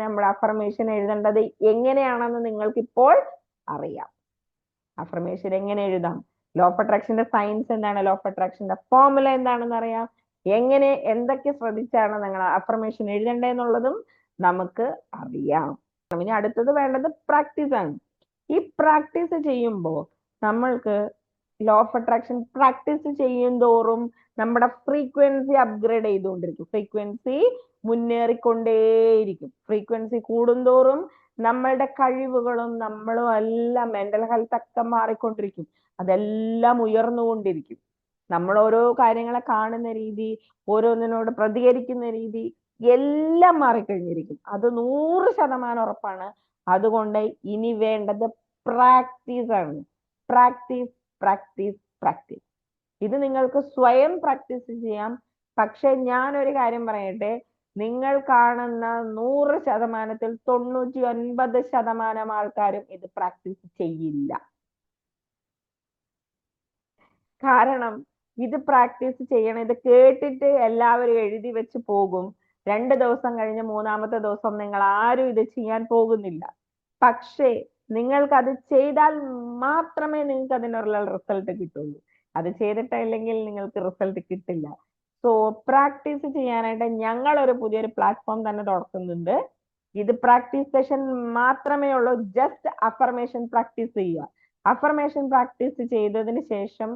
നമ്മൾ അഫർമേഷൻ എഴുതേണ്ടത് എങ്ങനെയാണെന്ന് നിങ്ങൾക്ക് ഇപ്പോൾ അറിയാം. അഫർമേഷൻ എങ്ങനെ എഴുതാം, ലോ ഓഫ് അട്രാക്ഷന്റെ സയൻസ് എന്താണ്, ലോ ഓഫ് അട്രാക്ഷന്റെ ഫോർമുല എന്താണെന്ന് അറിയാം, എങ്ങനെ എന്തൊക്കെ ശ്രദ്ധിച്ചാണ് നിങ്ങൾ അഫർമേഷൻ എഴുതേണ്ടതെന്നുള്ളതും നമുക്ക് അറിയാം. ഇനി അടുത്തത് വേണ്ടത് പ്രാക്ടീസ് ആണ്. ഈ പ്രാക്ടീസ് ചെയ്യുമ്പോൾ നമ്മൾക്ക് ലോ ഓഫ് അട്രാക്ഷൻ പ്രാക്ടീസ് ചെയ്യും തോറും നമ്മുടെ ഫ്രീക്വൻസി അപ്ഗ്രേഡ് ചെയ്തുകൊണ്ടിരിക്കും, ഫ്രീക്വൻസി മുന്നേറിക്കൊണ്ടേയിരിക്കും. ഫ്രീക്വൻസി കൂടുന്തോറും നമ്മളുടെ കഴിവുകളും നമ്മളും എല്ലാം മെന്റൽ ഹെൽത്ത് ഒക്കെ മാറിക്കൊണ്ടിരിക്കും, അതെല്ലാം ഉയർന്നുകൊണ്ടിരിക്കും. നമ്മൾ ഓരോ കാര്യങ്ങളെ കാണുന്ന രീതി, ഓരോന്നിനോട് പ്രതികരിക്കുന്ന രീതി എല്ലാം മാറിക്കഴിഞ്ഞിരിക്കും. അത് 100% ഉറപ്പാണ്. അതുകൊണ്ട് ഇനി വേണ്ടത് പ്രാക്ടീസ് ആണ്. Practice practice practice. ഇത് നിങ്ങൾക്ക് സ്വയം പ്രാക്ടീസ് ചെയ്യാം. പക്ഷെ ഞാൻ ഒരു കാര്യം പറയട്ടെ, നിങ്ങൾ കാണുന്ന 100%-ൽ 99% ആൾക്കാരും ഇത് പ്രാക്ടീസ് ചെയ്യില്ല. കാരണം ഇത് പ്രാക്ടീസ് ചെയ്യണം, ഇത് കേട്ടിട്ട് എല്ലാവരും എഴുതി വെച്ച് പോകും. 2 ദിവസം കഴിഞ്ഞ് 3-ാമത്തെ ദിവസം നിങ്ങൾ ആരും ഇത് ചെയ്യാൻ പോകുന്നില്ല. പക്ഷേ നിങ്ങൾക്ക് അത് ചെയ്താൽ മാത്രമേ നിങ്ങൾക്ക് അതിനുള്ള റിസൾട്ട് കിട്ടുള്ളൂ. അത് ചെയ്തിട്ടില്ലെങ്കിൽ നിങ്ങൾക്ക് റിസൾട്ട് കിട്ടില്ല. സോ പ്രാക്ടീസ് ചെയ്യാനായിട്ട് ഞങ്ങൾ ഒരു പുതിയൊരു പ്ലാറ്റ്ഫോം തന്നെ തുറക്കുന്നുണ്ട്. ഇത് പ്രാക്ടീസ് സെഷൻ മാത്രമേ ഉള്ളൂ. ജസ്റ്റ് അഫർമേഷൻ പ്രാക്ടീസ് ചെയ്യുക. അഫർമേഷൻ പ്രാക്ടീസ് ചെയ്തതിന് ശേഷം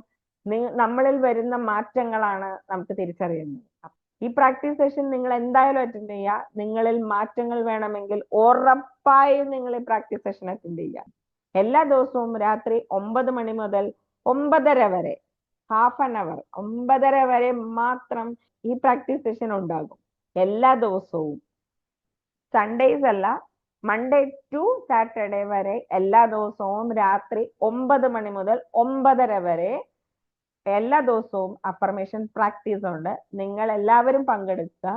നമ്മളിൽ വരുന്ന മാറ്റങ്ങളാണ് നമുക്ക് തിരിച്ചറിയുന്നത്. ഈ പ്രാക്ടീസ് സെഷൻ നിങ്ങൾ എന്തായാലും അറ്റൻഡ് ചെയ്യുക. നിങ്ങളിൽ മാറ്റങ്ങൾ വേണമെങ്കിൽ ഉറപ്പായും നിങ്ങൾ ഈ പ്രാക്ടീസ് സെഷൻ അറ്റൻഡ് ചെയ്യുക. എല്ലാ ദിവസവും രാത്രി 9 മണി മുതൽ 9:30 വരെ, ഹാഫ് ആൻ അവർ, 9:30 വരെ മാത്രം ഈ പ്രാക്ടീസ് സെഷൻ ഉണ്ടാകും. എല്ലാ ദിവസവും, സൺഡേസ് അല്ല, മൺഡേ ടു സാറ്റർഡേ വരെ എല്ലാ ദിവസവും രാത്രി 9 മണി മുതൽ 9:30 വരെ എല്ലാ ദിവസവും അഫർമേഷൻ പ്രാക്ടീസ് ഉണ്ട്. നിങ്ങൾ എല്ലാവരും പങ്കെടുക്കുക.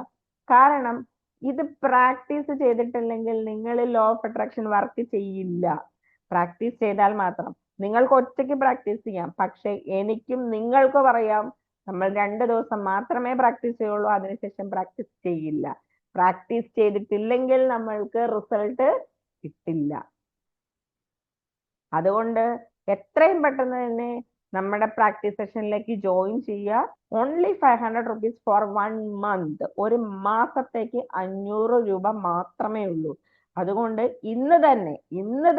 കാരണം ഇത് പ്രാക്ടീസ് ചെയ്തിട്ടില്ലെങ്കിൽ നിങ്ങൾ ലോ ഓഫ് അട്രാക്ഷൻ വർക്ക് ചെയ്യില്ല. പ്രാക്ടീസ് ചെയ്താൽ മാത്രം. നിങ്ങൾക്ക് ഒറ്റയ്ക്ക് പ്രാക്ടീസ് ചെയ്യാം, പക്ഷെ എനിക്കും നിങ്ങൾക്ക് പറയാം നമ്മൾ 2 ദിവസം മാത്രമേ പ്രാക്ടീസ് ചെയ്യുള്ളൂ, അതിനുശേഷം പ്രാക്ടീസ് ചെയ്യില്ല. പ്രാക്ടീസ് ചെയ്തിട്ടില്ലെങ്കിൽ നമ്മൾക്ക് റിസൾട്ട് കിട്ടില്ല. അതുകൊണ്ട് എത്രയും പെട്ടെന്ന് തന്നെ നമ്മുടെ പ്രാക്ടീസ് സെഷനിലേക്ക് ജോയിൻ ചെയ്യുക. Only 500 rupees for 1 month. ഒരു മാസത്തേക്ക് 500 രൂപ മാത്രമേ ഉള്ളൂ. അതുകൊണ്ട് ഇന്ന്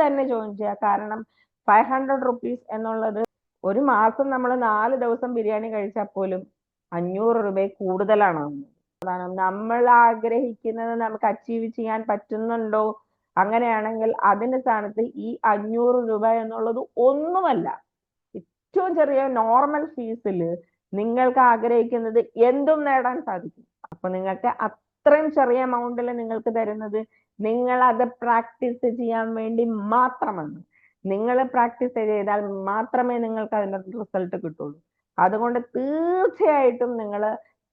തന്നെ ജോയിൻ ചെയ്യുക. കാരണം 500 rupees എന്നുള്ളത് ഒരു മാസം നമ്മൾ 4 ദിവസം ബിരിയാണി കഴിച്ചാൽ പോലും 500 രൂപ കൂടുതലാണ്. നമ്മൾ ആഗ്രഹിക്കുന്നത് നമുക്ക് അച്ചീവ് ചെയ്യാൻ പറ്റുന്നുണ്ടോ? അങ്ങനെയാണെങ്കിൽ അതിന്റെ സ്ഥാനത്ത് ഈ 500 രൂപ എന്നുള്ളത് ഒന്നുമല്ല. ഏറ്റവും ചെറിയ നോർമൽ ഫീസിൽ നിങ്ങൾക്ക് ആഗ്രഹിക്കുന്നത് എന്തും നേടാൻ സാധിക്കും. അപ്പൊ നിങ്ങൾക്ക് അത്രയും ചെറിയ എമൗണ്ടിൽ നിങ്ങൾക്ക് തരുന്നത് നിങ്ങൾ അത് പ്രാക്ടീസ് ചെയ്യാൻ വേണ്ടി മാത്രമാണ്. നിങ്ങൾ പ്രാക്ടീസ് ചെയ്താൽ മാത്രമേ നിങ്ങൾക്ക് അതിന്റെ റിസൾട്ട് കിട്ടുള്ളൂ. അതുകൊണ്ട് തീർച്ചയായിട്ടും നിങ്ങൾ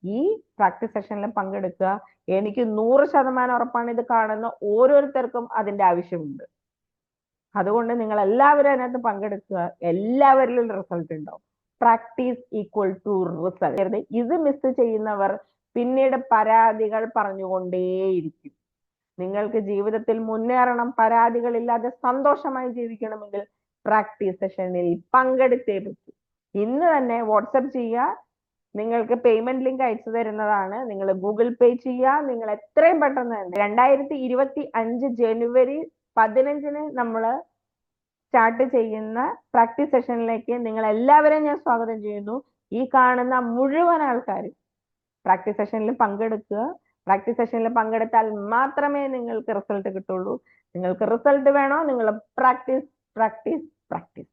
ഈ പ്രാക്ടീസ് സെഷനിൽ പങ്കെടുക്കുക. എനിക്ക് 100% ഉറപ്പാണ്, ഇത് കാണുന്ന ഓരോരുത്തർക്കും അതിന്റെ ആവശ്യമുണ്ട്. അതുകൊണ്ട് നിങ്ങൾ എല്ലാവരും അതിനകത്ത് പങ്കെടുക്കുക. എല്ലാവരിലും റിസൾട്ട് ഉണ്ടാവും. Practice equal two result. ഇത് മിസ് ചെയ്യുന്നവർ പിന്നീട് പരാതികൾ പറഞ്ഞുകൊണ്ടേയിരിക്കും. നിങ്ങൾക്ക് ജീവിതത്തിൽ മുന്നേറണം, പരാതികളില്ലാതെ സന്തോഷമായി ജീവിക്കണമെങ്കിൽ പ്രാക്ടീസ് സെഷനിൽ പങ്കെടുത്തേ പറ്റൂ. ഇന്ന് തന്നെ വാട്സപ്പ് ചെയ്യുക. നിങ്ങൾക്ക് പേയ്മെന്റ് ലിങ്ക് അയച്ചു തരുന്നതാണ്. നിങ്ങൾ ഗൂഗിൾ പേ ചെയ്യുക. നിങ്ങൾ എത്രയും പെട്ടെന്ന് തന്നെ 2025 ജനുവരി 15 നമ്മൾ സ്റ്റാർട്ട് ചെയ്യുന്ന പ്രാക്ടീസ് സെഷനിലേക്ക് നിങ്ങൾ എല്ലാവരെയും ഞാൻ സ്വാഗതം ചെയ്യുന്നു. ഈ കാണുന്ന മുഴുവൻ ആൾക്കാരും പ്രാക്ടീസ് സെഷനിൽ പങ്കെടുക്കുക. പ്രാക്ടീസ് സെഷനിൽ പങ്കെടുത്താൽ മാത്രമേ നിങ്ങൾക്ക് റിസൾട്ട് കിട്ടുള്ളൂ. നിങ്ങൾക്ക് റിസൾട്ട് വേണോ? നിങ്ങൾ പ്രാക്ടീസ് പ്രാക്ടീസ് പ്രാക്ടീസ്.